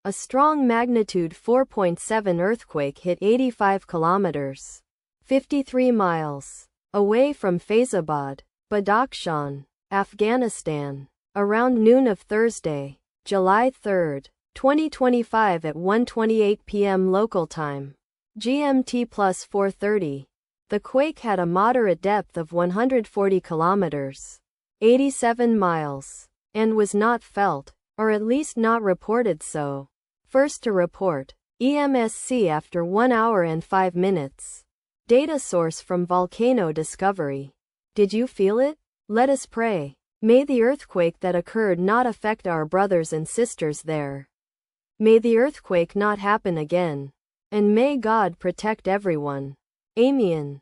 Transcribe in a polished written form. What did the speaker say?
A strong magnitude 4.7 earthquake hit 85 kilometers, 53 miles, away from Fayzabad, Badakhshan, Afghanistan, around noon of Thursday, July 3, 2025 at 1:28 p.m. local time, GMT plus 4:30. The quake had a moderate depth of 140 kilometers, 87 miles, and was not felt, or at least not reported so. First to report, EMSC after 1 hour and 5 minutes. Data source from Volcano Discovery. Did you feel it? Let us pray. May the earthquake that occurred not affect our brothers and sisters there. May the earthquake not happen again. And may God protect everyone. Amen.